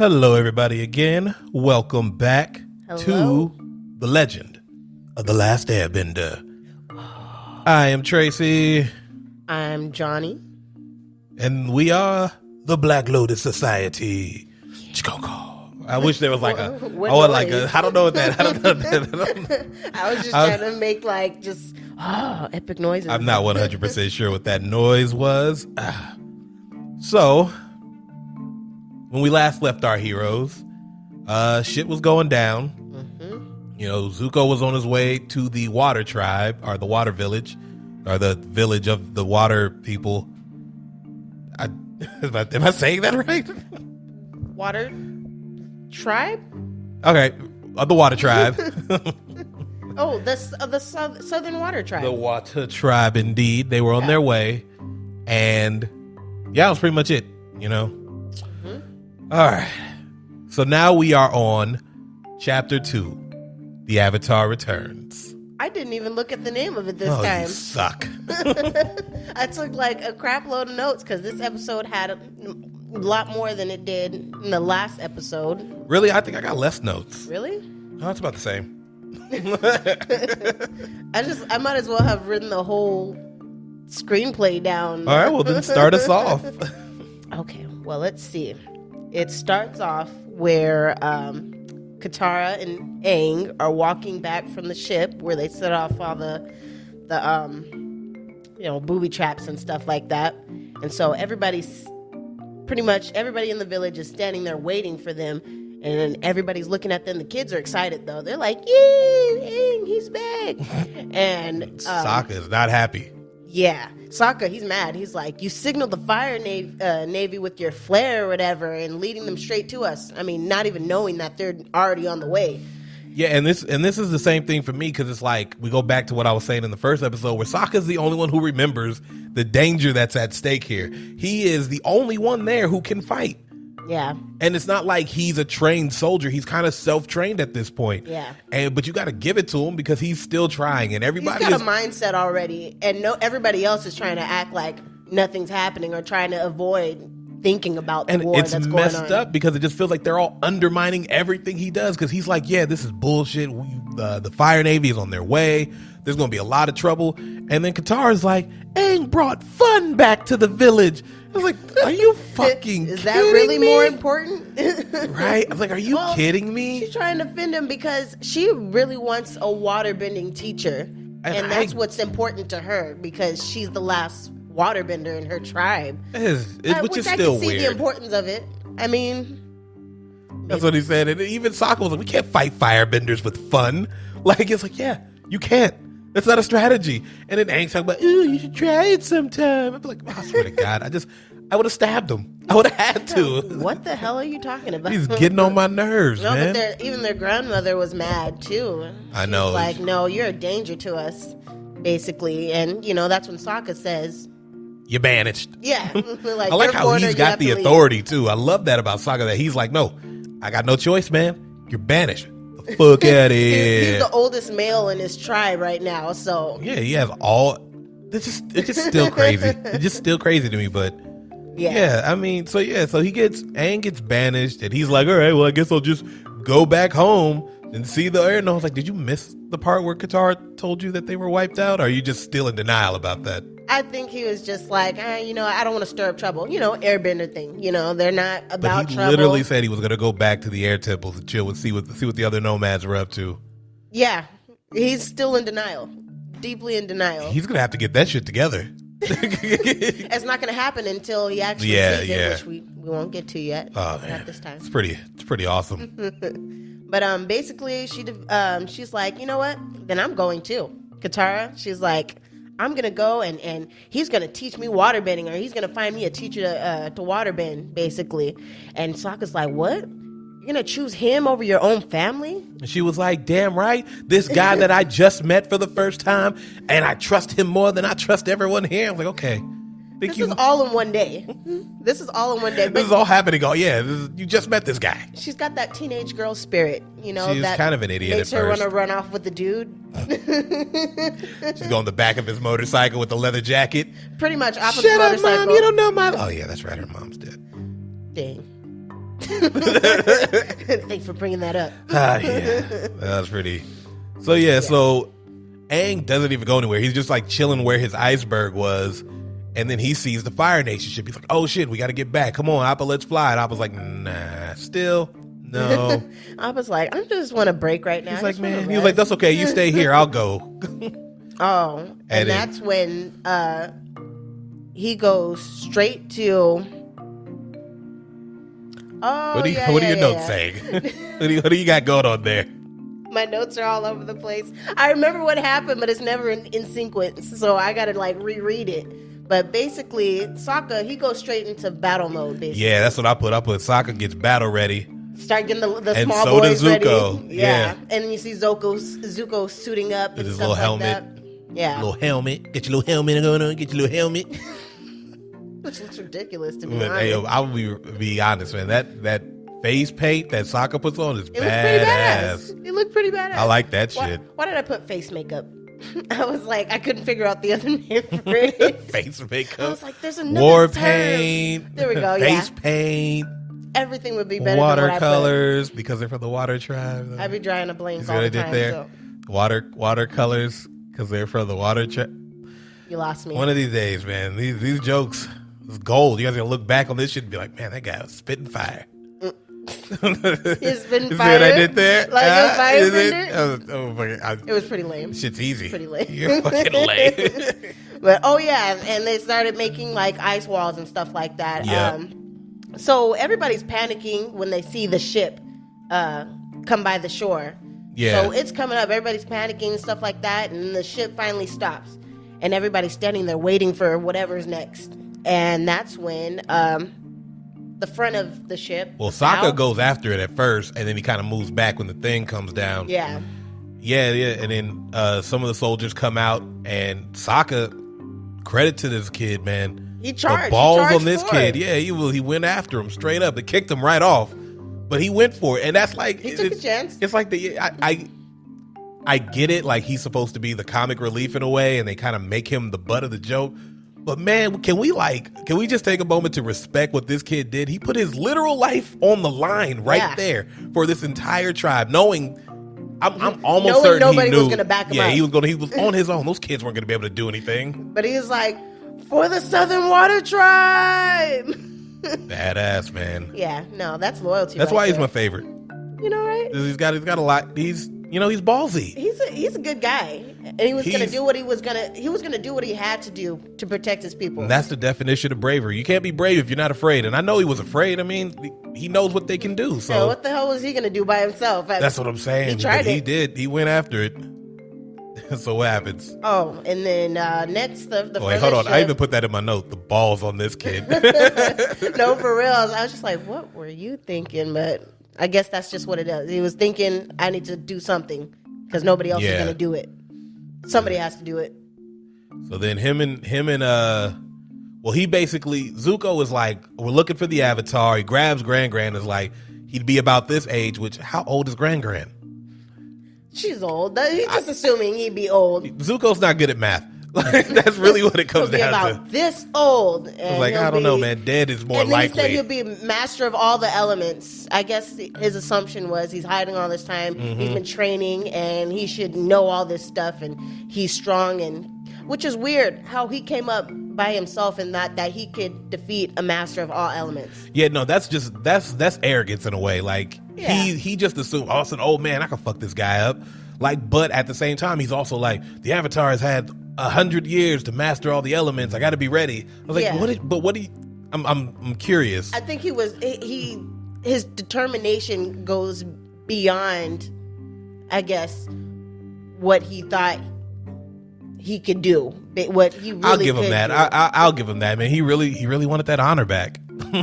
Hello, everybody, again. Welcome back to The Legend of the Last Airbender. I am Tracy. I'm Johnny. And we are the Black Lotus Society. I wish there was like I don't know what that. I was just trying to make epic noises. I'm not 100% sure what that noise was. So, when we last left our heroes, shit was going down. Mm-hmm. You know, Zuko was on his way to the water tribe, or the water village, or the village of the water people. Am I saying that right? Water tribe? Okay, the water tribe. Oh, the Southern Water Tribe. The water tribe, indeed. They were on their way, and yeah, that was pretty much it, you know? Mm-hmm. All right. So now we are on Chapter 2, The Avatar Returns. I didn't even look at the name of it this time. You suck. I took like a crap load of notes because this episode had a lot more than it did in the last episode. Really? I think I got less notes. Really? No, it's about the same. I might as well have written the whole screenplay down. All right, well then start us off. Okay, well let's see. It starts off where Katara and Aang are walking back from the ship where they set off all the booby traps and stuff like that. And so pretty much everybody in the village is standing there waiting for them. And everybody's looking at them. The kids are excited, though. They're like, yay, Aang, he's back. And Sokka is not happy. Yeah. Sokka, he's mad. He's like, you signaled the fire navy with your flare or whatever and leading them straight to us. I mean, not even knowing that they're already on the way. Yeah, and this is the same thing for me, because it's like, we go back to what I was saying in the first episode, where Sokka's the only one who remembers the danger that's at stake here. He is the only one there who can fight. Yeah. And it's not like he's a trained soldier. He's kind of self-trained at this point. Yeah. But you got to give it to him because he's still trying, and everybody he's got a mindset already, and everybody else is trying to act like nothing's happening or trying to avoid thinking about the war that's going on. And it's messed up because it just feels like they're all undermining everything he does, because he's like, yeah, this is bullshit. The Fire Navy is on their way. There's going to be a lot of trouble. And then Katara's like, Aang brought fun back to the village. I was like, are you fucking Is that really more important? Right? I was like, are you kidding me? She's trying to defend him because she really wants a waterbending teacher. And that's what's important to her, because she's the last waterbender in her tribe. Which is still weird. I can see the importance of it. I mean, that's what he said. And even Sokka was like, we can't fight firebenders with fun. Like, it's like, yeah, you can't. That's not a strategy. And then Aang's talking about, ooh, you should try it sometime. I'd be like, I swear to God, I would have stabbed him. I would have had to. What the hell are you talking about? He's getting on my nerves, man. But even their grandmother was mad too. I know. She's like, no, you're a danger to us, basically. And, that's when Sokka says, you're banished. Yeah. I like how he's got the authority, too. I love that about Sokka, that he's like, no, I got no choice, man. You're banished. The fuck out of here. He's the oldest male in his tribe right now, so. Yeah, he has all. It's just still crazy. It's just still crazy to me, but. Yeah, I mean, so Aang gets banished, and he's like, all right, well, I guess I'll just go back home and see the air. And I was like, did you miss the part where Katara told you that they were wiped out? Or are you just still in denial about that? I think he was just like, I don't want to stir up trouble. Airbender thing. They're not about trouble. But he literally said he was going to go back to the air temples and chill and see what the other nomads were up to. Yeah, he's still in denial. Deeply in denial. He's going to have to get that shit together. It's not going to happen until he actually sees it, which we won't get to yet. Oh, man. Not this time. It's pretty awesome. But basically, she's like, you know what? Then I'm going too. Katara, she's like, I'm going to go and he's going to teach me waterbending, or he's going to find me a teacher to waterbend, basically. And Sokka's like, what? You're going to choose him over your own family? And she was like, damn right. This guy that I just met for the first time, and I trust him more than I trust everyone here. I was like, okay. This is all in one day. This is all in one day. This is all happening. You just met this guy. She's got that teenage girl spirit, She's that kind of an idiot makes her want to run off with the dude. She's going the back of his motorcycle with the leather jacket. Pretty much off of the motorcycle. Shut up, Mom. You don't know my... Oh, yeah, that's right. Her mom's dead. Dang. Thanks for bringing that up. Yeah, that was pretty. So yeah, so Aang doesn't even go anywhere. He's just like chilling where his iceberg was, and then he sees the Fire Nation ship. He's like, "Oh shit, we got to get back. Come on, Appa, let's fly." And Appa's like, "Nah, still no." Appa's like, "I just want a break right now." He's like, "Man," he was like, "That's okay. You stay here. I'll go." Oh, and that's when he goes straight to. Oh, what are your notes saying? What do you got going on there? My notes are all over the place. I remember what happened, but it's never in sequence, so I gotta like reread it. But basically, Sokka, he goes straight into battle mode. Basically, yeah, that's what I put. Sokka gets battle ready. Start getting the and small so boys does Zuko. ready. Yeah, and then you see Zuko suiting up with his stuff little like helmet. that. Yeah, little helmet. Get your little helmet going on. Get your little helmet. Which looks ridiculous to me. Hey, I will be honest, man. That face paint that Sokka puts on is It badass. It looked pretty badass. I like that shit. Why did I put face makeup? I was like, I couldn't figure out the other name for it. Face makeup. I was like, there's another war term. paint. There we go. Face paint. Everything would be better. Watercolors because they're from the water tribe. I'd be drawing a blank all the time. There. So. Watercolors because they're from the water tribe. You lost me. One of these days, man. These jokes is gold. You guys are gonna look back on this shit and be like, man, that guy was spitting fire. He's been fired. See what I did there? Like a firebender? Oh my God. It was pretty lame. Shit's easy. Pretty lame. You're fucking lame. But and they started making like ice walls and stuff like that. Yeah. So everybody's panicking when they see the ship come by the shore. Yeah. So it's coming up. Everybody's panicking and stuff like that. And the ship finally stops. And everybody's standing there waiting for whatever's next. And that's when the front of the ship. Well, Sokka goes after it at first, and then he kind of moves back when the thing comes down. Yeah. Yeah. And then some of the soldiers come out, and Sokka, credit to this kid, man. He charged. The balls on this kid. Yeah, he went after him straight up. It kicked him right off. But he went for it. And that's like... He took a chance. It's like I get it, like he's supposed to be the comic relief in a way, and they kind of make him the butt of the joke. But man, can we just take a moment to respect what this kid did? He put his literal life on the line right there for this entire tribe, knowing I'm almost certain nobody he knew was going to back him up. Yeah, he was on his own. Those kids weren't going to be able to do anything. But he was like, for the Southern Water Tribe. Badass, man. Yeah, no, that's loyalty. That's why he's my favorite. You know, right? He's got a lot. He's ballsy. He's a good guy, and he was gonna do what he was gonna do what he had to do to protect his people. And that's the definition of bravery. You can't be brave if you're not afraid. And I know he was afraid. I mean, he knows what they can do. So yeah, what the hell was he gonna do by himself? That's what I'm saying. He tried it. He did. He went after it. So what happens? Oh, and then next the wait, hold on. I even put that in my note. The balls on this kid. No, for real. I was just like, what were you thinking? But I guess that's just what it is. He was thinking, I need to do something because nobody else is going to do it. Somebody has to do it. So then him and he basically, Zuko is like, we're looking for the Avatar. He grabs Gran is like, he'd be about this age, which, how old is Gran? She's old. He's just assuming he'd be old. Zuko's not good at math. Like, that's really what it comes down about to. This old. And I was like, I don't know, man. Dead is more likely. He said he'll be master of all the elements. I guess his assumption was he's hiding all this time. Mm-hmm. He's been training, and he should know all this stuff, and he's strong. And which is weird how he came up by himself and that he could defeat a master of all elements. Yeah, no, that's arrogance in a way. Like he just assumed, oh, it's an old man, I can fuck this guy up. Like, but at the same time, he's also like, the Avatar has had 100 years to master all the elements. I got to be ready. I was like, what do you? I'm curious. I think his determination goes beyond, I guess, what he thought he could do. What he really I'll give him that. I'll give him that, man. He really wanted that honor back.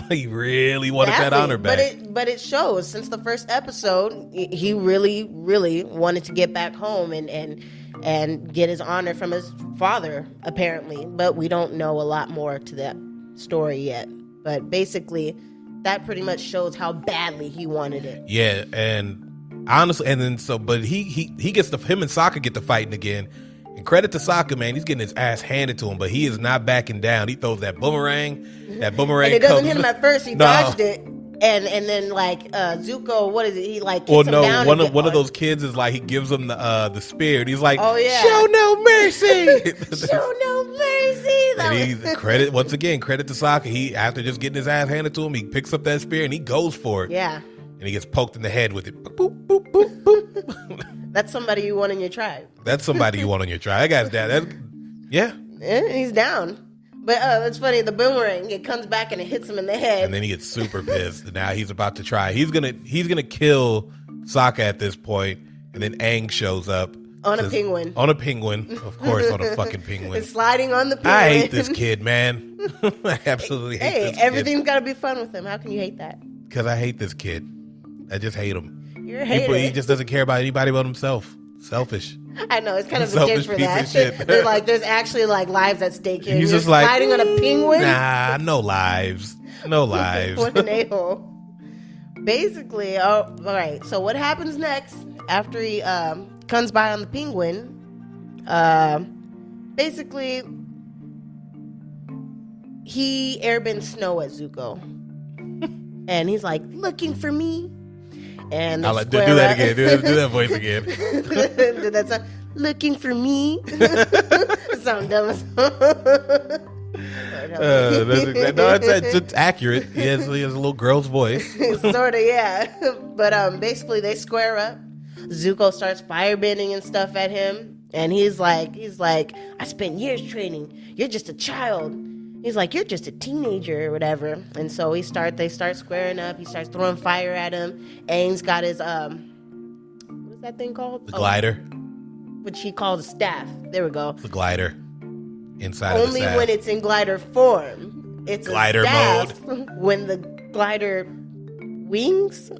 He really wanted that honor back. But it shows since the first episode, he really, really wanted to get back home and get his honor from his father, apparently. But we don't know a lot more to that story yet. But basically, that pretty much shows how badly he wanted it. Yeah, and honestly, and then but he gets him and Sokka get to fighting again. And credit to Sokka, man, he's getting his ass handed to him, but he is not backing down. He throws that boomerang. And it doesn't hit him at first. He dodged it. And then like Zuko, what is it? He like kicks him down. One of those kids is like he gives him the spear. And he's like, oh yeah, show no mercy, show no mercy. And he credit to Sokka. He after just getting his ass handed to him, he picks up that spear and he goes for it. Yeah, and he gets poked in the head with it. Boop, boop, boop, boop. That's somebody you want in your tribe. That's somebody you want on your tribe. That guy's down. Yeah, he's down. But it's funny, the boomerang, it comes back and it hits him in the head. And then he gets super pissed. And now he's about to try. He's gonna kill Sokka at this point. And then Aang shows up. On a penguin. On a penguin. Of course, on a fucking penguin. It's sliding on the penguin. I hate this kid, man. I absolutely hate this kid. Hey, everything's got to be fun with him. How can you hate that? Because I hate this kid. I just hate him. You're a hater. He just doesn't care about anybody but himself. Selfish. I know, it's kind of a dick for that. There's actually like lives at stake here. He's just sliding on a penguin. Nah, no lives. No lives. What an a-hole. Basically, all right. So what happens next after he comes by on the penguin? Basically, he airbends snow at Zuko, and he's like looking for me. And I'll do that again. Do that voice again. That's looking for me. Sound dumb. It's accurate. He has a little girl's voice. Sort of, yeah. But basically, they square up. Zuko starts firebending and stuff at him, and he's like, I spent years training. You're just a child. He's like, you're just a teenager or whatever. And so they start squaring up. He starts throwing fire at him. Aang's got his, what is that thing called? The glider. Which he calls a staff. There we go. The glider. Inside of the staff. Only when it's in glider form. It's glider a staff mode. When the glider wings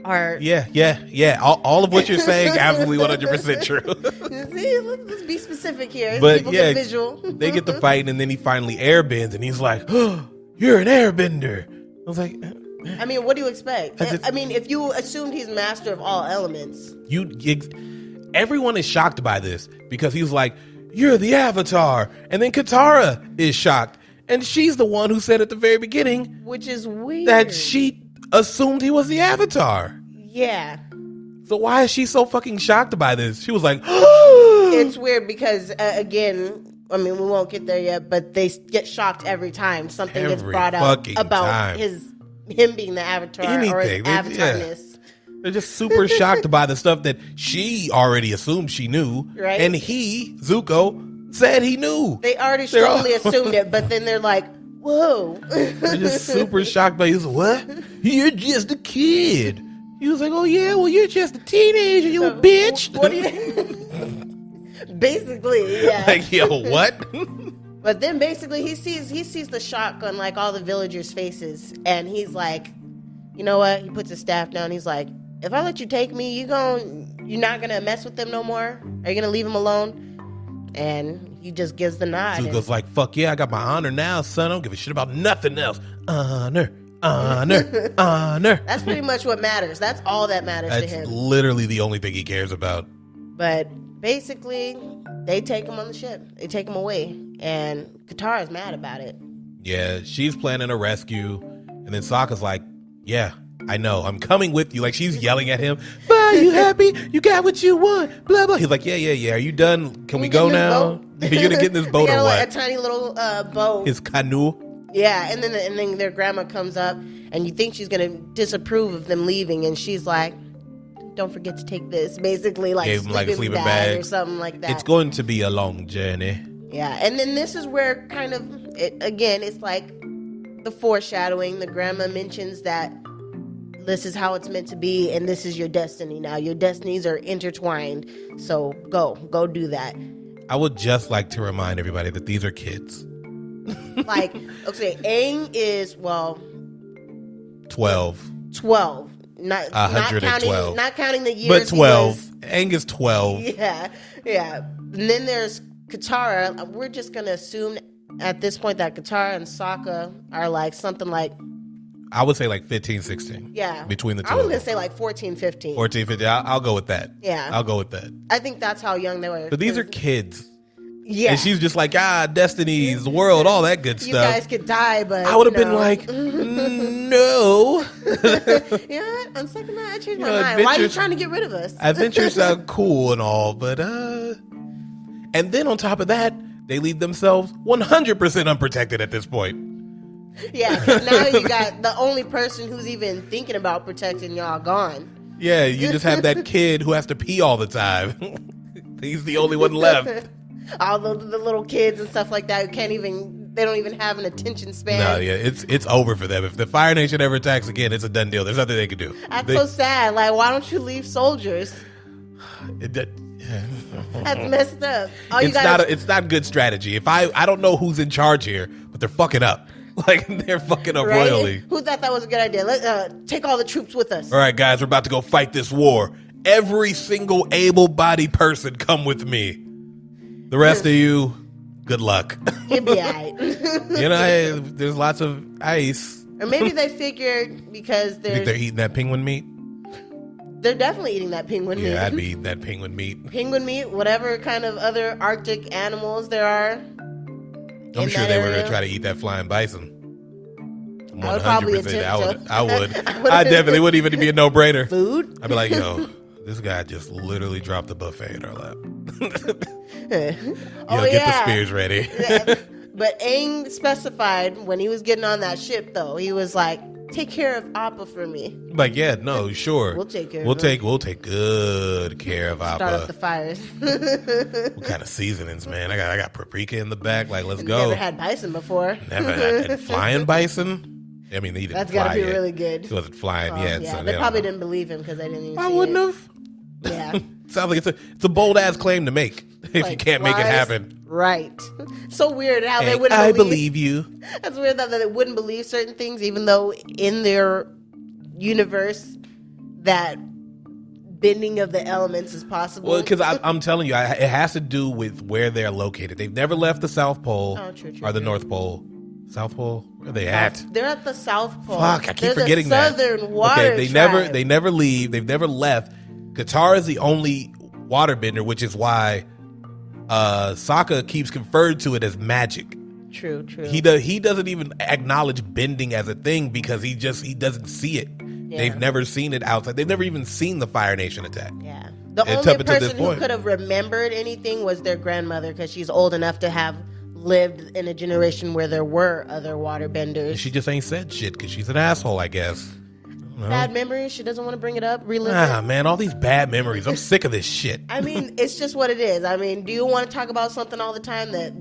are... Yeah. All of what you're saying, absolutely 100% true. See, let's be specific here. But people yeah, get visual. They get to fighting, and then he finally airbends, and he's like, oh, you're an airbender. I was like... I mean, what do you expect? I mean, if you assumed he's master of all elements. Everyone is shocked by this, because he's like, you're the Avatar. And then Katara is shocked. And she's the one who said at the very beginning... Which is weird. That she assumed he was the Avatar. Yeah. So why is she so fucking shocked by this? She was like... It's weird because, again... I mean, we won't get there yet, but they get shocked every time something gets brought up about him being the Avatar or his avatarness. Yeah. They're just super shocked by the stuff that she already assumed she knew. Right. And Zuko, said he knew. They already strongly assumed it, but then they're like, whoa. They're just super shocked by you. What? You're just a kid. He was like, oh yeah, well you're just a teenager, you bitch. What do you... Basically, yeah. Like, yo, what? But then basically he sees the shock on like all the villagers' faces, and he's like, you know what? He puts his staff down. He's like, if I let you take me, you're not gonna mess with them no more? Are you gonna leave him alone? And he just gives the nod. Zuko's like, fuck yeah, I got my honor now, son. I don't give a shit about nothing else. Honor. That's pretty much what matters. That's all that matters to him. That's literally the only thing he cares about. But basically, they take him on the ship. They take him away. And Katara's mad about it. Yeah, she's planning a rescue. And then Sokka's like, yeah, I know. I'm coming with you. Like, she's yelling at him. Bye, you happy? You got what you want. Blah, blah. He's like, yeah. Are you done? Can we go now? You're going to get in this boat or what? Like a tiny little boat. His canoe. Yeah, and then their grandma comes up, and you think she's going to disapprove of them leaving, and she's like, don't forget to take this. Basically, like, gave him like a sleeping bag or something like that. It's going to be a long journey. Yeah, and then this is where kind of, it's like the foreshadowing. The grandma mentions that this is how it's meant to be, and this is your destiny now. Your destinies are intertwined, so go do that. I would just like to remind everybody that these are kids. Like, okay, Aang is, 12. 12. Not 112. Not counting the years. But 12. Aang is 12. Yeah. And then there's Katara. We're just going to assume at this point that Katara and Sokka are like something like... I would say like 15, 16. Yeah. Between the two. I was going to say like 14, 15. 14, 15. I'll go with that. Yeah. I'll go with that. I think that's how young they were. But these are kids. Yeah. And she's just like, destinies, the world, all that good stuff. You guys could die, but I would have been like, no. Yeah, on second thought, I changed my mind. Why are you trying to get rid of us? Adventures sound cool and all, but and then on top of that, they leave themselves 100% unprotected at this point. Yeah, because now you got the only person who's even thinking about protecting y'all gone. Yeah, you just have that kid who has to pee all the time. He's the only one left. All the little kids and stuff like that who they don't even have an attention span. No, yeah, it's over for them. If the Fire Nation ever attacks again, it's a done deal. There's nothing they can do. That's so sad. Like, why don't you leave soldiers? That's messed up. It's not good strategy. If I don't know who's in charge here, but they're fucking up. Like, they're fucking up royally. Who thought that was a good idea? Let's take all the troops with us. All right, guys, we're about to go fight this war. Every single able-bodied person come with me. The rest of you, good luck. You'll be all right. There's lots of ice. Or maybe they figured because You think they're eating that penguin meat? They're definitely eating that penguin meat. Yeah, I'd be eating that penguin meat. Penguin meat, whatever kind of other Arctic animals there are. I'm sure they were going to try to eat that flying bison. 100%. I would probably attempt I would. I definitely wouldn't even be a no-brainer. Food? I'd be like, yo, this guy just literally dropped a buffet in our lap. Get the spears ready. But Aang specified when he was getting on that ship, though, he was like, take care of Appa for me. Like, yeah, no, sure. We'll take care of him. We'll take good care of Appa. Start up the fires. What kind of seasonings, man? I got paprika in the back. Like, let's go. Never had bison before. Never had flying bison? I mean, he didn't That's got to be really good. He wasn't flying yet. Yeah, so they probably didn't believe him because they didn't even I wouldn't have. Yeah. Sounds like it's a bold-ass claim to make if you can't make it happen. Right. So weird how they Hey, wouldn't I believe you. That's weird that they wouldn't believe certain things, even though in their universe that bending of the elements is possible. Well, because I'm telling you, it has to do with where they're located. They've never left the South Pole or the North Pole. South Pole? Where are they at? They're at the South Pole. Fuck, I keep forgetting that. Southern water Okay, they never leave. They've never left. Katara is the only waterbender, which is why Sokka keeps referred to it as magic. True. He doesn't even acknowledge bending as a thing because he doesn't see it. Yeah. They've never seen it outside. They've never even seen the Fire Nation attack. Yeah. The only person who could have remembered anything was their grandmother because she's old enough to have lived in a generation where there were other waterbenders. She just ain't said shit because she's an asshole, I guess. Bad memories. She doesn't want to bring it up. Relive it. Man, all these bad memories. I'm sick of this shit. I mean, it's just what it is. I mean, do you want to talk about something all the time that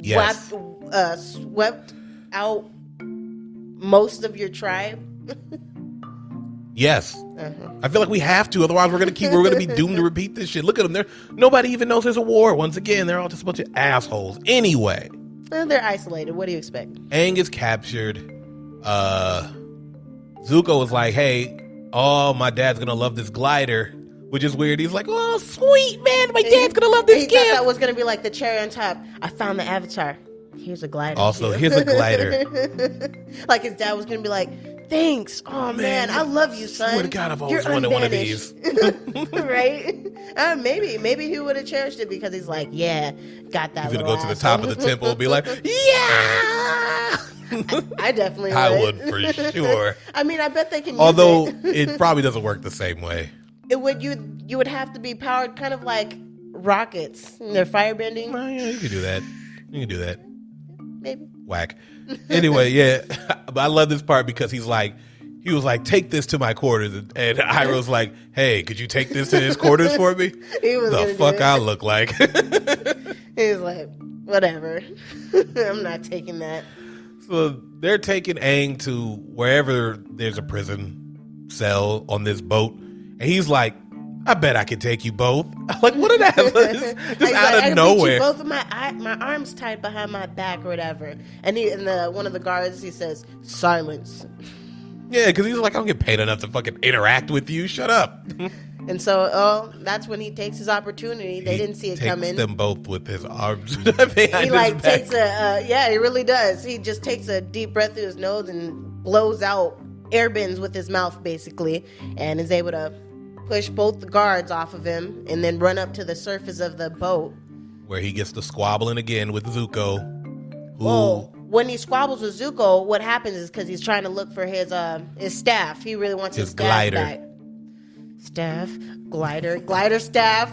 swept out most of your tribe? Yes. I feel like we have to. Otherwise, we're gonna be doomed to repeat this shit. Look at them. Nobody even knows there's a war. Once again, they're all just a bunch of assholes. Anyway, they're isolated. What do you expect? Aang is captured. Zuko was like, "Hey, my dad's gonna love this glider," which is weird. He's like, "Oh, sweet man, my dad's gonna love this gift." He thought that was gonna be like the cherry on top. I found the avatar. Here's a glider. Also, here's a glider. Like his dad was gonna be like, "Thanks, oh man, I love you, son." Swear to God, I've always wanted one of these. Right? Maybe he would have cherished it because he's like, "Yeah, got that." He's gonna go to the top of the temple and be like, "Yeah." I definitely would. I would for sure. I mean, I bet they can use Although it probably doesn't work the same way. It would. You would have to be powered kind of like rockets. They're firebending. Well, yeah, you can do that. Maybe. Whack. Anyway, yeah. But I love this part because he was like, take this to my quarters. And Iroh's like, hey, could you take this to his quarters for me? The fuck I look like. He was like, whatever. I'm not taking that. So they're taking Aang to wherever there's a prison cell on this boat. And he's like, I bet I could take you both. I'm like, what did that? Just out of nowhere. Both of my arms tied behind my back or whatever. And one of the guards, he says, silence. Yeah, because he's like, I don't get paid enough to fucking interact with you. Shut up. And so, that's when he takes his opportunity. They didn't see it coming. He takes them both with his arms. He takes he really does. He just takes a deep breath through his nose and blows out airbends with his mouth, basically, and is able to push both the guards off of him and then run up to the surface of the boat where he gets to squabbling again with Zuko. Whoa. When he squabbles with Zuko, what happens is because he's trying to look for his staff. He really wants his staff glider back. Staff, glider staff,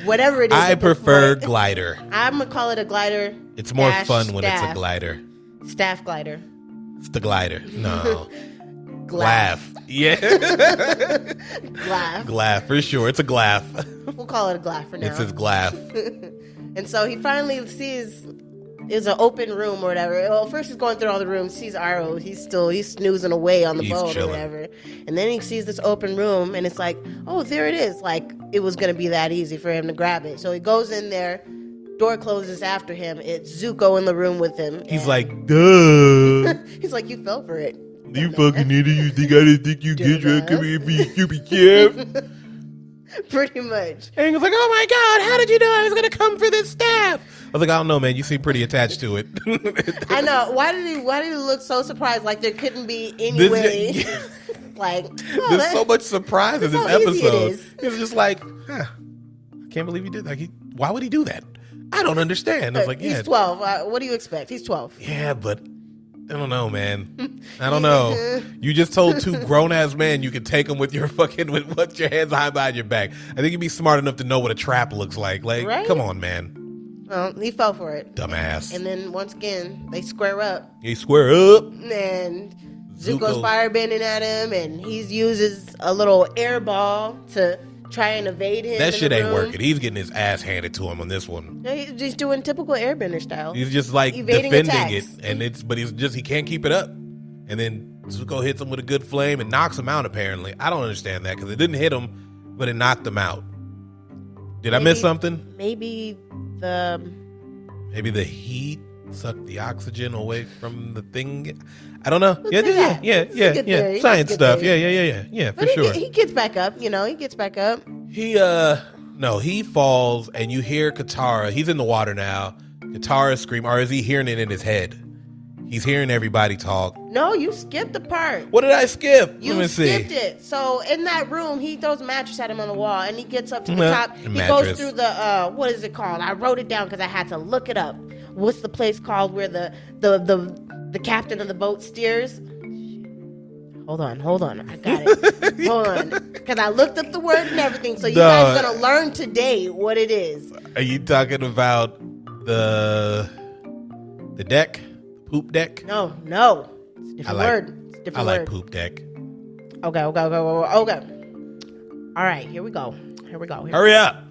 whatever it is. I prefer glider. I'm gonna call it a glider. It's more fun when it's a glider. Staff glider. It's the glider. No. Glaff. Yeah. Glaff for sure. It's a glaff. We'll call it a glaff for now. It's his glaff. And so he finally sees it's an open room or whatever. Well, first he's going through all the rooms, sees Aro. He's snoozing away on the boat or whatever. And then he sees this open room, and it's like, oh, there it is. Like, it was going to be that easy for him to grab it. So he goes in there. Door closes after him. It's Zuko in the room with him. He's like, duh. He's like, you fell for it. You fucking idiot. You think I didn't think you get your come here for your stupid kid? Pretty much. And he was like, oh my God, how did you know I was going to come for this staff? I was like, I don't know, man. You seem pretty attached to it. I know. Why did he look so surprised? Like there couldn't be any way. Like, there's so much surprise in this episode. It's just like, I can't believe he did that. Why would he do that? I don't understand. I was like, he's 12. What do you expect? He's 12. Yeah, but I don't know, man. I don't know. You just told two grown-ass men you could take them with your with your hands behind your back. I think you'd be smart enough to know what a trap looks like. Like, right? Come on, man. Well, he fell for it. Dumbass. And then, once again, they square up. They square up. And Zuko's firebending at him, and he uses a little air ball to try and evade him. That shit ain't working. He's getting his ass handed to him on this one. No, he's just doing typical Airbender style. He's just like evading defending attacks. But he can't keep it up. And then Zuko hits him with a good flame and knocks him out. Apparently, I don't understand that because it didn't hit him, but it knocked him out. Did I miss something? Maybe the heat sucked the oxygen away from the thing. I don't know. Yeah. Science stuff. Yeah, for sure. He gets back up, He gets back up. He falls and you hear Katara. He's in the water now. Katara scream, or is he hearing it in his head? He's hearing everybody talk. No, you skipped the part. What did I skip? You skipped it. So in that room, he throws a mattress at him on the wall, and he gets up to the top. He goes through the what is it called? I wrote it down because I had to look it up. What's the place called where the captain of the boat steers? Hold on. I got it. Hold on. Because I looked up the word and everything. So you guys are going to learn today what it is. Are you talking about the deck? Poop deck? No. It's a different word. It's a different word. Like poop deck. Okay. All right, here we go. Hurry up.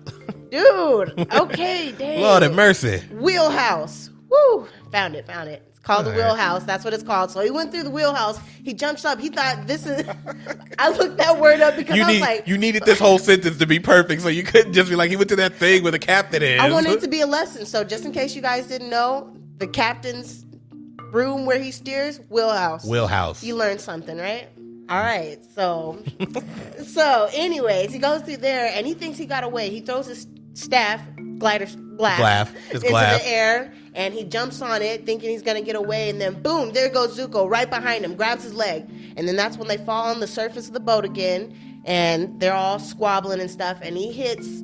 Dude. Okay, dang. Lord have mercy. Wheelhouse. Woo. Found it. It's called the wheelhouse. That's what it's called. So he went through the wheelhouse. He jumps up. He thought this is... I looked that word up because I was like... You needed this whole sentence to be perfect, so you couldn't just be like, he went to that thing where the captain is. I wanted it to be a lesson. So just in case you guys didn't know, the captain's room where he steers, wheelhouse. You learned something, right? All right. So anyways, he goes through there, and he thinks he got away. He throws his staff, glaff into the air, and he jumps on it thinking he's going to get away, and then boom, there goes Zuko right behind him, grabs his leg, and then that's when they fall on the surface of the boat again, and they're all squabbling and stuff, and he hits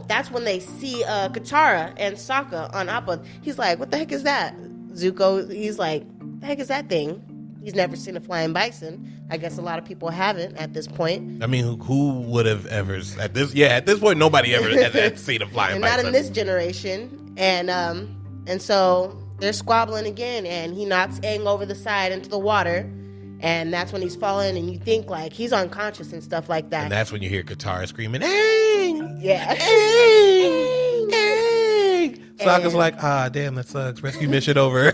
that's when they see Katara and Sokka on Appa. He's like, what the heck is that? Zuko, he's like, the heck is that thing? He's never seen a flying bison. I guess a lot of people haven't at this point. I mean, who would have ever at this point nobody ever has seen a flying bison. Not in this generation. And so they're squabbling again, and he knocks Aang over the side into the water, and that's when he's falling, and you think like he's unconscious and stuff like that. And that's when you hear Katara screaming, Aang! Yeah. Aang! Aang! Sokka's like, damn, that sucks. Rescue mission over.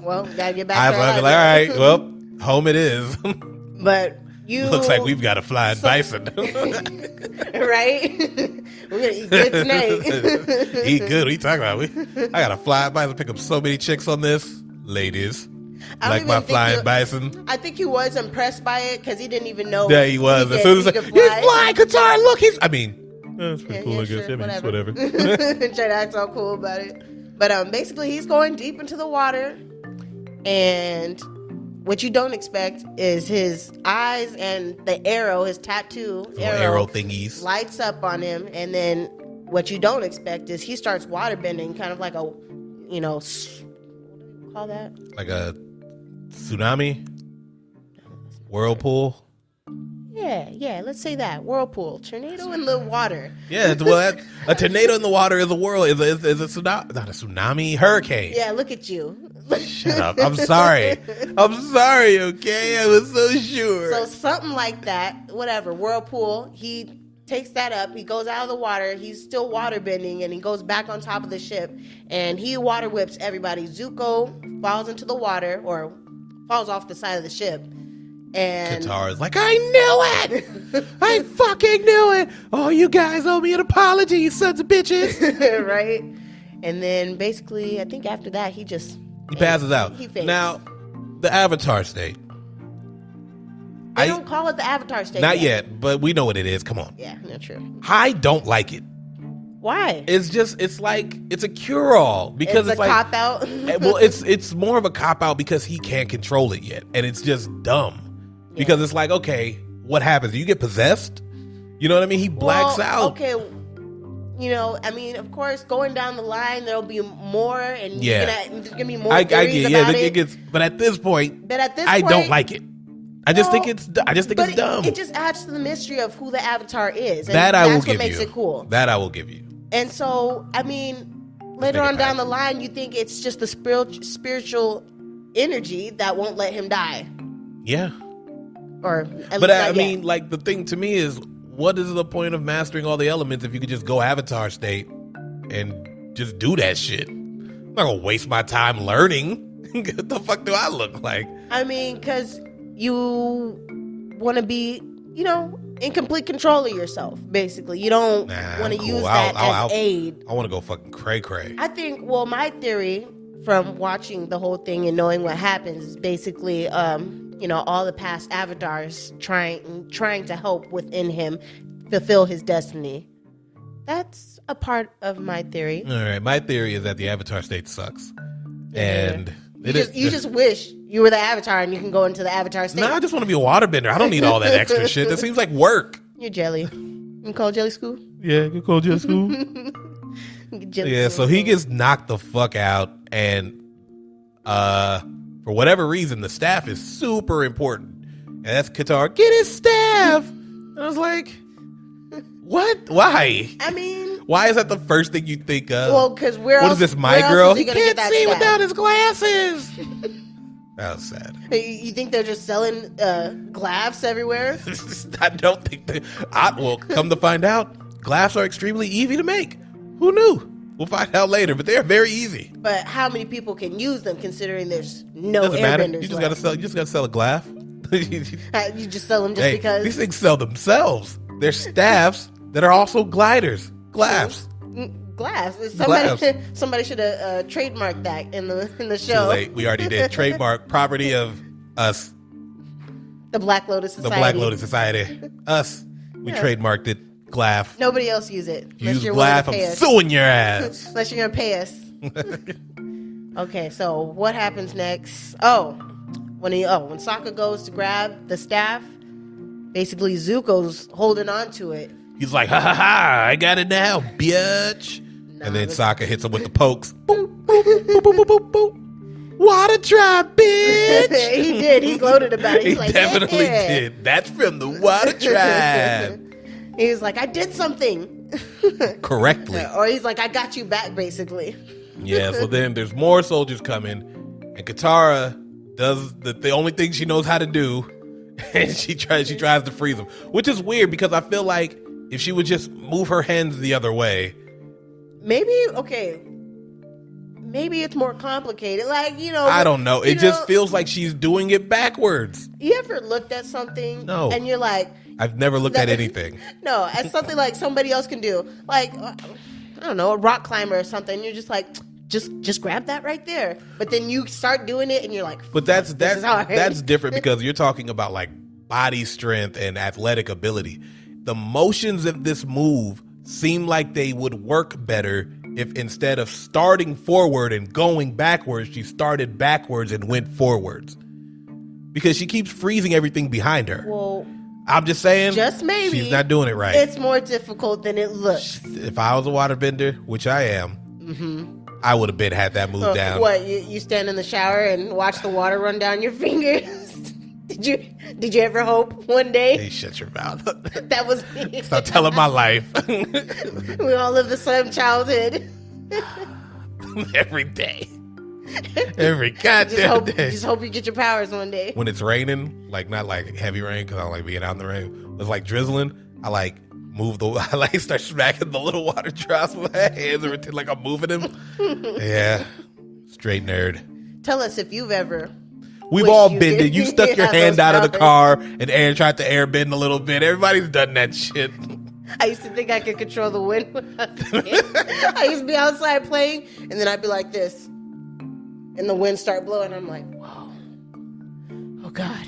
Well, we gotta get back to our like, all right, well, home it is. But you... Looks like we've got a flying bison. Right? We're gonna eat good tonight. Eat good? What are you talking about? I got a flying bison. Pick up so many chicks on this. Ladies. Like my flying bison. I think he was impressed by it because he didn't even know. Yeah, he was. As soon as he's flying, Katara, look, that's pretty cool, I guess. Sure, whatever. Try to act all cool about it. But basically, he's going deep into the water. And what you don't expect is his eyes and the arrow, his tattoo arrow thingies, lights up on him. And then what you don't expect is he starts waterbending, kind of like a, what do you call that? Like a tsunami? Whirlpool? Yeah, let's say that. Whirlpool. Tornado in the water. Yeah, well, a tornado in the water is a tsunami, not a tsunami, hurricane. Yeah, look at you. Shut up. I'm sorry, okay? I was so sure. So something like that, whatever, whirlpool, he takes that up, he goes out of the water, he's still water bending, and he goes back on top of the ship, and he water whips everybody. Zuko falls into the water, or falls off the side of the ship. And Katara's like, I knew it! I fucking knew it! Oh, you guys owe me an apology, you sons of bitches! Right? And then basically, I think after that, he passes out. He faints. Now, the Avatar state. They don't call it the Avatar state. Not yet, but we know what it is. Come on. Yeah, not true. I don't like it. Why? It's a cure-all because it's a cop out. Well, it's more of a cop out because he can't control it yet, and it's just dumb. Yeah. Because it's like, okay, what happens? You get possessed? You know what I mean? He blacks out. Okay, I mean, of course, going down the line, there'll be more, and there's gonna be more theories about it. But at this point, I don't like it. I just think it's dumb. It just adds to the mystery of who the Avatar is. And that I will give you. That's what makes it cool. That I will give you. And so, I mean, later on down the line, you think it's just the spiritual energy that won't let him die. Yeah. Or but I mean, like, the thing to me is, what is the point of mastering all the elements if you could just go Avatar state and just do that shit? I'm not gonna waste my time learning. What the fuck do I look like? I mean, because you want to be, in complete control of yourself, basically. You don't want to use that as aid. I want to go fucking cray-cray. I think, my theory from watching the whole thing and knowing what happens is basically, all the past avatars trying to help within him fulfill his destiny. That's a part of my theory. All right, my theory is that the Avatar state sucks. Yeah. And you just wish you were the Avatar and you can go into the Avatar state. No, I just want to be a waterbender. I don't need all that extra shit. That seems like work. You're jelly. You call jelly school? Yeah, you call jelly school. So he gets knocked the fuck out, and for whatever reason, the staff is super important. And that's Katara. Get his staff! And I was like, what? Why? I mean, why is that the first thing you think of? Well, because what is this, my girl? He can't see without his glasses. That was sad. You think they're just selling glass everywhere? I don't think they. Well, come to find out, glass are extremely easy to make. Who knew? We'll find out later, but they're very easy. But how many people can use them, considering there's no airbenders? You just gotta sell. You just gotta sell a glass. You just sell them just because these things sell themselves. They're staffs that are also gliders. Glass. Glass. Somebody should have trademarked that in the show. Too late. We already did. Trademark property of us. The Black Lotus Society. The Black Lotus Society. Us. We trademarked it. Glass. Nobody else use it. Use glass. I'm suing your ass. Unless you're gonna pay us. Okay, so what happens next? When Sokka goes to grab the staff, basically Zuko's holding on to it. He's like, ha ha ha, I got it now, bitch. And then Sokka hits him with the pokes. Boop, boop, boop, boop, boop, boop. Water tribe, bitch. He did. He gloated about it. He definitely did. That's from the water tribe. He was like, I did something. Correctly. Or he's like, I got you back, basically. Yeah, so then there's more soldiers coming, and Katara does the only thing she knows how to do, and she tries to freeze them, which is weird because I feel like if she would just move her hands the other way. Maybe it's more complicated. Like, I don't know. It just feels like she's doing it backwards. You ever looked at something and you're like, I've never looked at anything. No, at something like somebody else can do. Like, I don't know, a rock climber or something. And you're just like, just grab that right there. But then you start doing it and you're like, but that's different because you're talking about like body strength and athletic ability. The motions of this move seem like they would work better if instead of starting forward and going backwards, she started backwards and went forwards. Because she keeps freezing everything behind her. Well, I'm just saying. Just maybe. She's not doing it right. It's more difficult than it looks. If I was a waterbender, which I am, I would have been had that move down. What, you stand in the shower and watch the water run down your fingers? Did you ever hope one day? Hey, shut your mouth. That was me. Stop telling my life. We all live the same childhood. Every day. Every goddamn day. Just hope you get your powers one day. When it's raining, like not like heavy rain, because I don't like being out in the rain. It's like drizzling. I like start smacking the little water drops with my hands and pretend like I'm moving them. Yeah. Straight nerd. Tell us if you've ever. We've all been there. You stuck your hand out of the car and Aaron tried to airbend a little bit. Everybody's done that shit. I used to think I could control the wind when I was a kid. I used to be outside playing, and then I'd be like this, and the wind start blowing. I'm like, whoa, oh God.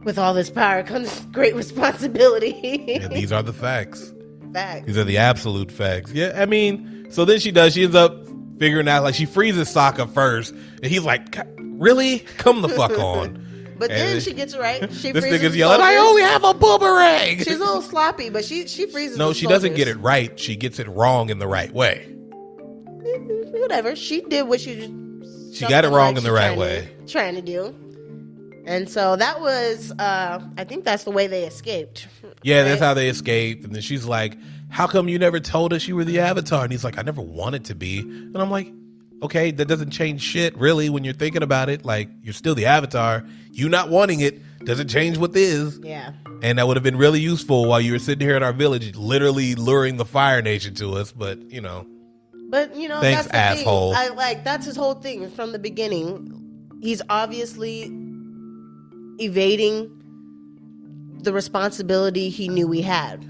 With all this power comes great responsibility. And these are the facts. Facts. These are the absolute facts. Yeah, I mean, so then she ends up figuring out, like, she freezes Sokka first, and he's like, really? Come the fuck on. But then she gets it right. She this freezes nigga's yelling, I only have a boomerang. She's a little sloppy, but she freezes. No, she doesn't get it right. She gets it wrong in the right way. Whatever. She did what she got it wrong in the right way. Trying to do. And so that was, I think that's the way they escaped. Yeah, right? That's how they escaped. And then she's like, how come you never told us you were the Avatar? And he's like, I never wanted to be. And I'm like, okay, that doesn't change shit, really, when you're thinking about it. Like, you're still the Avatar. You not wanting it doesn't change what is. Yeah. And that would have been really useful while you were sitting here in our village, literally luring the Fire Nation to us. But, you know. that's Thanks, the asshole. thing. That's his whole thing from the beginning. He's obviously evading the responsibility he knew he had.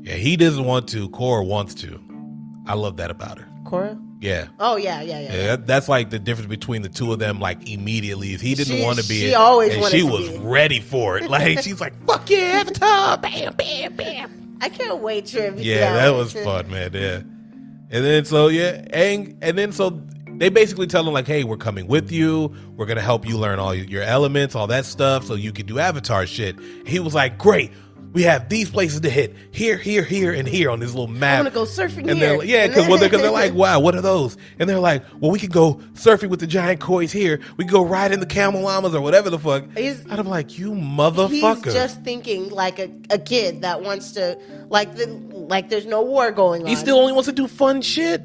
Yeah, he doesn't want to. Korra wants to. I love that about her. Korra? Yeah. Oh, yeah. That's like the difference between the two of them, like, immediately. If he didn't want to be she always and wanted she to was be. Like, for it. Like, she's like, fuck yeah, Avatar, bam, bam, bam. I can't wait to review Yeah, that was fun, man, yeah. And then, so, yeah, and then, so, they basically tell him, like, hey, we're coming with you. We're going to help you learn all your elements, all that stuff, so you can do Avatar shit. He was like, great. We have these places to hit. Here, and here on this little map. I'm going to go surfing and here. Yeah, because they're like, wow, what are those? And they're like, well, we could go surfing with the giant kois here. We could go ride in the camel llamas or whatever the fuck. And I'm like, you motherfucker. He's just thinking like a kid that wants to, like there's no war going on. He still only wants to do fun shit.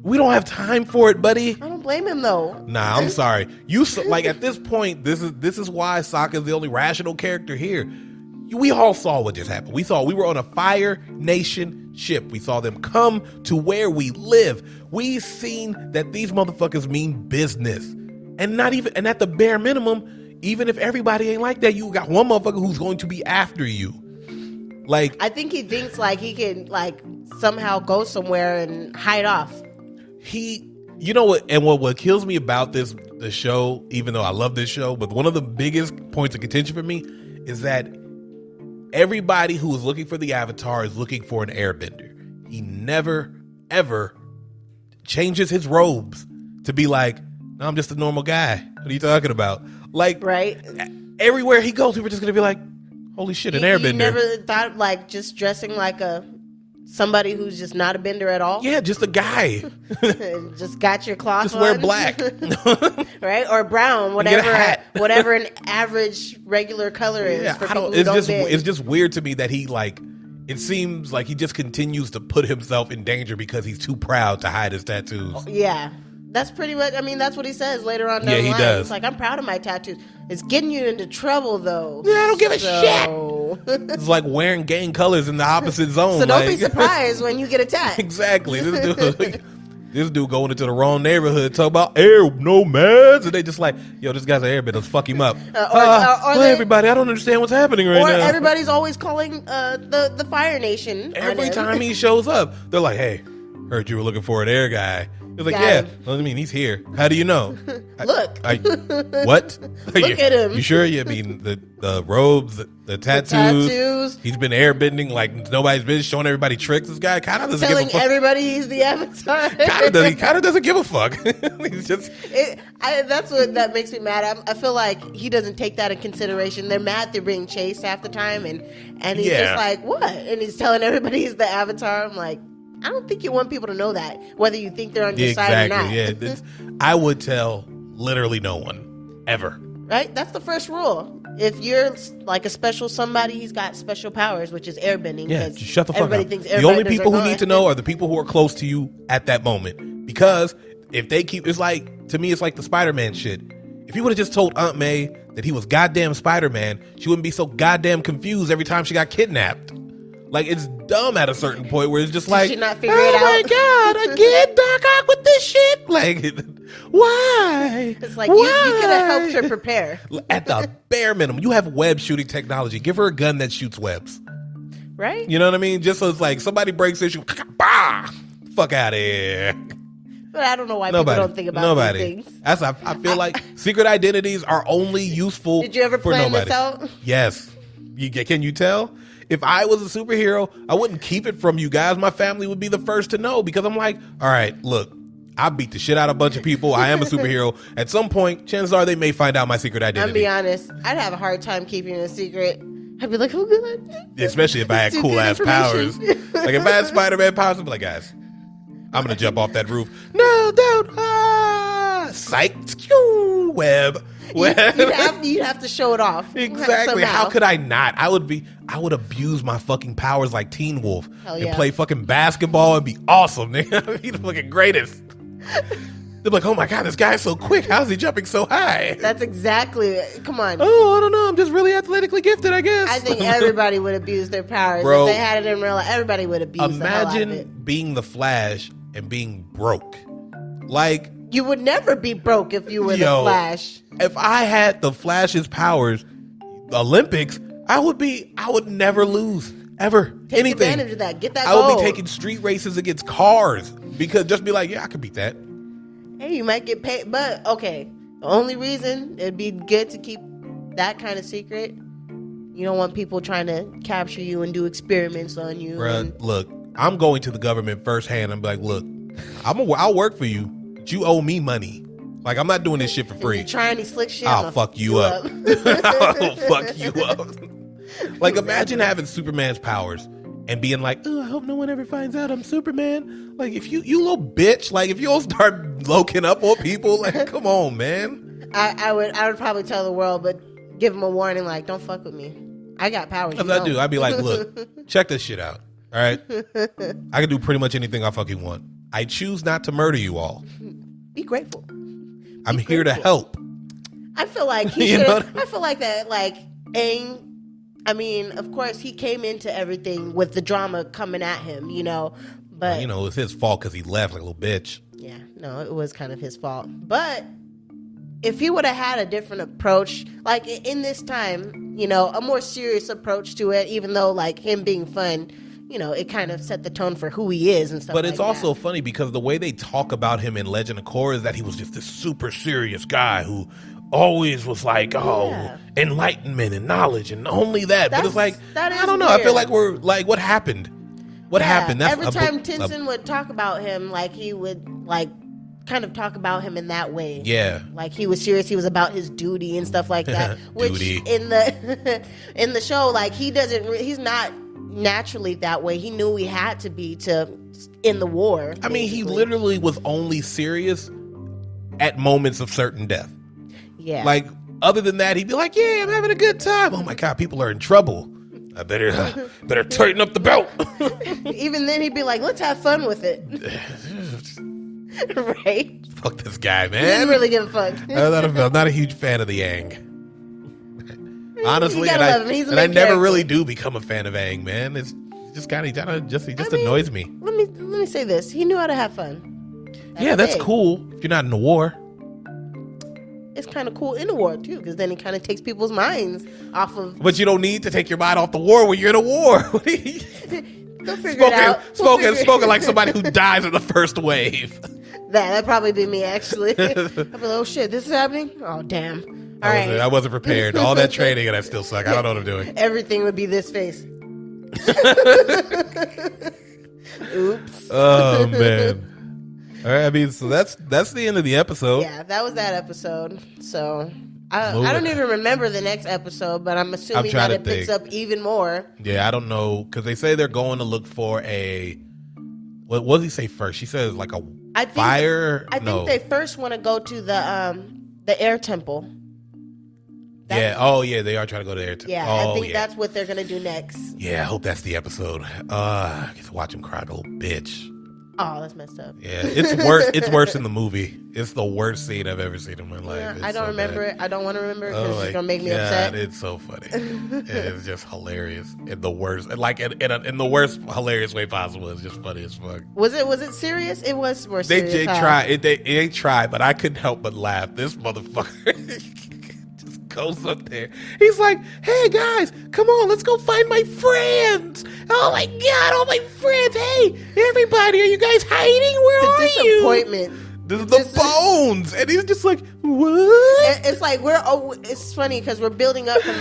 We don't have time for it, buddy. I don't blame him though. Nah, I'm sorry. Like at this point, this is why Sokka's the only rational character here. We all saw what just happened. We were on a Fire Nation ship. We saw them come to where we live. We seen that these motherfuckers mean business. And at the bare minimum, even if everybody ain't like that, you got one motherfucker who's going to be after you. Like, I think he thinks like he can like somehow go somewhere and hide off. You know what? And what kills me about the show, even though I love this show, but one of the biggest points of contention for me is that everybody who is looking for the Avatar is looking for an Airbender. He never, ever changes his robes to be like, no, I'm just a normal guy. What are you talking about? Like, right? Everywhere he goes, people are just going to be like, holy shit, an Airbender. You never thought like just dressing like somebody who's just not a bender at all? Yeah, just a guy. Just got your cloth just on. wear black. Right? Or brown, whatever an average regular color is. Yeah, for people who don't bend. It's just weird to me that he it seems like he just continues to put himself in danger because he's too proud to hide his tattoos. Yeah. That's pretty much, that's what he says later on down the line. Yeah, he does. He's like, I'm proud of my tattoos. It's getting you into trouble, though. Yeah, I don't give a shit. It's like wearing gang colors in the opposite zone. So don't be surprised when you get attacked. Exactly. This dude going into the wrong neighborhood talking about air nomads, and they just like, yo, this guy's an airbender. Let's fuck him up. Everybody, I don't understand what's happening right now. Or everybody's always calling the Fire Nation. Every time he shows up, they're like, hey, heard you were looking for an air guy. He's like, yeah. Well, I mean, he's here. How do you know? Look. What? Look at him. You sure? I mean, the robes, the tattoos. He's been airbending like nobody's business, showing everybody tricks. This guy kind of doesn't give a fuck. Telling everybody he's the Avatar. He kind of doesn't give a fuck. He's just. That's what that makes me mad. I feel like he doesn't take that in consideration. They're mad they're being chased half the time, and he's just like, what? And he's telling everybody he's the Avatar. I'm like, I don't think you want people to know that, whether you think they're on your side or not. Yeah, I would tell literally no one, ever. Right? That's the first rule. If you're like a special somebody, he's got special powers, which is airbending. Yeah, just shut the fuck up. Thinks the only people who need to know are the people who are close to you at that moment. Because if they keep, it's like, to me, it's like the Spider-Man shit. If he would have just told Aunt May that he was goddamn Spider-Man, she wouldn't be so goddamn confused every time she got kidnapped. Like, it's dumb at a certain point where it's just like, not figure it out? Oh my God, again, Doc Ock with this shit? Like, why? It's like, you could have helped her prepare. At the bare minimum, you have web shooting technology. Give her a gun that shoots webs. Right? You know what I mean? Just so it's like, somebody breaks in, bah! Fuck out of here. But I don't know why people don't think about these things. I feel like secret identities are only useful for nobody. Did you ever plan this out? Yes. Can you tell? If I was a superhero, I wouldn't keep it from you guys. My family would be the first to know because I'm like, all right, look, I beat the shit out of a bunch of people. I am a superhero. At some point, chances are they may find out my secret identity. I'll be honest. I'd have a hard time keeping it a secret. I'd be like, oh, good. Especially if I had cool-ass powers. Like, if I had Spider-Man powers, I'd be like, guys, I'm going to jump off that roof. No, don't. Psych. Web. You'd have to show it off. Exactly. How could I not? I would abuse my fucking powers like Teen Wolf and play fucking basketball and be awesome. I'd be the fucking greatest. They're like, oh my God, this guy's so quick. How's he jumping so high? That's exactly. Come on. Oh, I don't know. I'm just really athletically gifted, I guess. I think everybody would abuse their powers. Bro, if they had it in real life, everybody would abuse the hell out of it. Imagine being the Flash and being broke. Like, you would never be broke if you were the Flash. If I had the Flash's powers, the Olympics, I would never lose. Ever. Take anything. Advantage of that. Get that I gold. would be taking street races against cars because just be like, yeah, I could beat that. Hey, you might get paid, but okay. The only reason it'd be good to keep that kind of secret, you don't want people trying to capture you and do experiments on you. Bruh, look, I'm going to the government firsthand and be like, look, I'll work for you. You owe me money. Like, I'm not doing this shit for free. You try any slick shit, I'll fuck you up. I'll fuck you up. Like, imagine having Superman's powers and being like, oh, I hope no one ever finds out I'm Superman. Like, if you little bitch, like, if you don't start loking up on people, like, come on, man. I would probably tell the world, but give them a warning, like, don't fuck with me. I got powers. That's what I do. I'd be like, look, check this shit out. All right? I can do pretty much anything I fucking want. I choose not to murder you all. Be grateful. I'm here to help. I feel like he should. I feel like that. Like Aang. I mean, of course, he came into everything with the drama coming at him, you know. But it was his fault because he left like a little bitch. Yeah, no, it was kind of his fault. But if he would have had a different approach, like in this time, a more serious approach to it, even though like him being fun. It kind of set the tone for who he is and stuff like that. But it's also funny because the way they talk about him in Legend of Korra is that he was just this super serious guy who always was like, enlightenment and knowledge and only that. But it's like, I don't know. Weird. I feel like we're like, what happened? What happened? That's every time Tenzin would talk about him, like he would like kind of talk about him in that way. Yeah. Like he was serious. He was about his duty and stuff like that. Which in the show, like he's not naturally that way. He knew he had to be in the war. I mean, he literally was only serious at moments of certain death. Yeah. Like, other than that, he'd be like, yeah, I'm having a good time. Oh my God, people are in trouble. I better tighten up the belt. Even then, he'd be like, let's have fun with it. Right? Fuck this guy, man. He didn't really give a fuck. I'm not a huge fan of the Aang. Honestly, and I never really do become a fan of Aang, man. It's just kind of just annoys me. Let me say this: he knew how to have fun. That's cool. If you're not in a war, it's kind of cool in a war too, because then it kind of takes people's minds off of. But you don't need to take your mind off the war when you're in a war. They'll figure it out. Spoken like somebody who dies in the first wave. That'd probably be me, actually. I'd be like, oh shit, this is happening? Oh, damn. All right. I wasn't prepared. All that training and I still suck. I don't know what I'm doing. Everything would be this face. Oops. Oh, man. All right, I mean, so that's the end of the episode. Yeah, that was that episode. So I don't even remember the next episode, but I'm assuming that it picks up even more. Yeah, I don't know, because they say they're going to look for what did he say first? She says like fire. I think they first want to go to the air temple. Yeah. Oh, yeah. They are trying to go to the air temple. Yeah, I think that's what they're gonna do next. Yeah, I hope that's the episode. I get to watch him cry like a little bitch. Oh, that's messed up. Yeah, it's worse. It's worse in the movie. It's the worst scene I've ever seen in my life. Yeah, I don't remember it. I don't want to remember it because it's gonna make me upset. It's so funny. It's just hilarious in the worst, like in the worst hilarious way possible. It's just funny as fuck. Was it serious? It was more serious. They tried, but I couldn't help but laugh. This motherfucker. Goes up there. He's like, hey guys, come on, let's go find my friends. Oh my god, all my friends. Hey, everybody, are you guys hiding? Where are you? Disappointment. This is the bones. And he's just like, what? It's like it's funny because we're building up from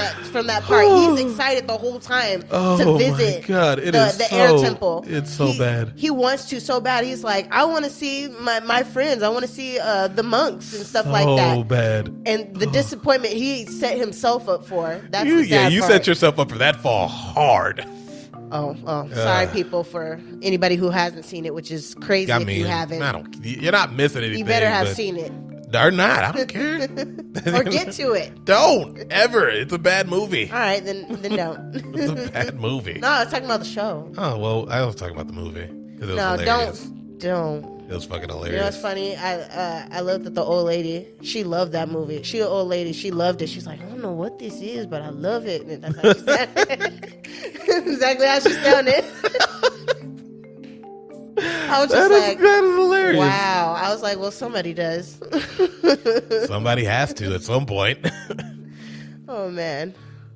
that part. He's excited the whole time to visit the air temple. It's so bad. He wants to so bad. He's like, I want to see my friends. I want to see the monks and stuff like that. So bad. And the disappointment he set himself up for. That's you part. Set yourself up for that fall hard. Oh, sorry, people, for anybody who hasn't seen it, which is crazy if you haven't. You're not missing anything. You better have seen it. Or not. I don't care. Or get to it. Don't. Ever. It's a bad movie. All right, then don't. It's a bad movie. No, I was talking about the show. Oh, well, I was talking about the movie. It was hilarious. Don't. It was fucking hilarious. You know what's funny? I looked at the old lady. She loved that movie. She an old lady. She loved it. She's like, I don't know what this is, but I love it. And that's how she sounded. Exactly how she sounded. I was just that is hilarious. Wow. I was like, well, somebody does. Somebody has to at some point. Oh, man.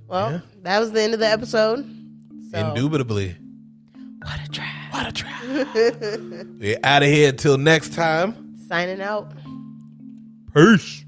Well, that was the end of the episode. So. Indubitably. What a trap. What a trap. We're out of here until next time. Signing out. Peace.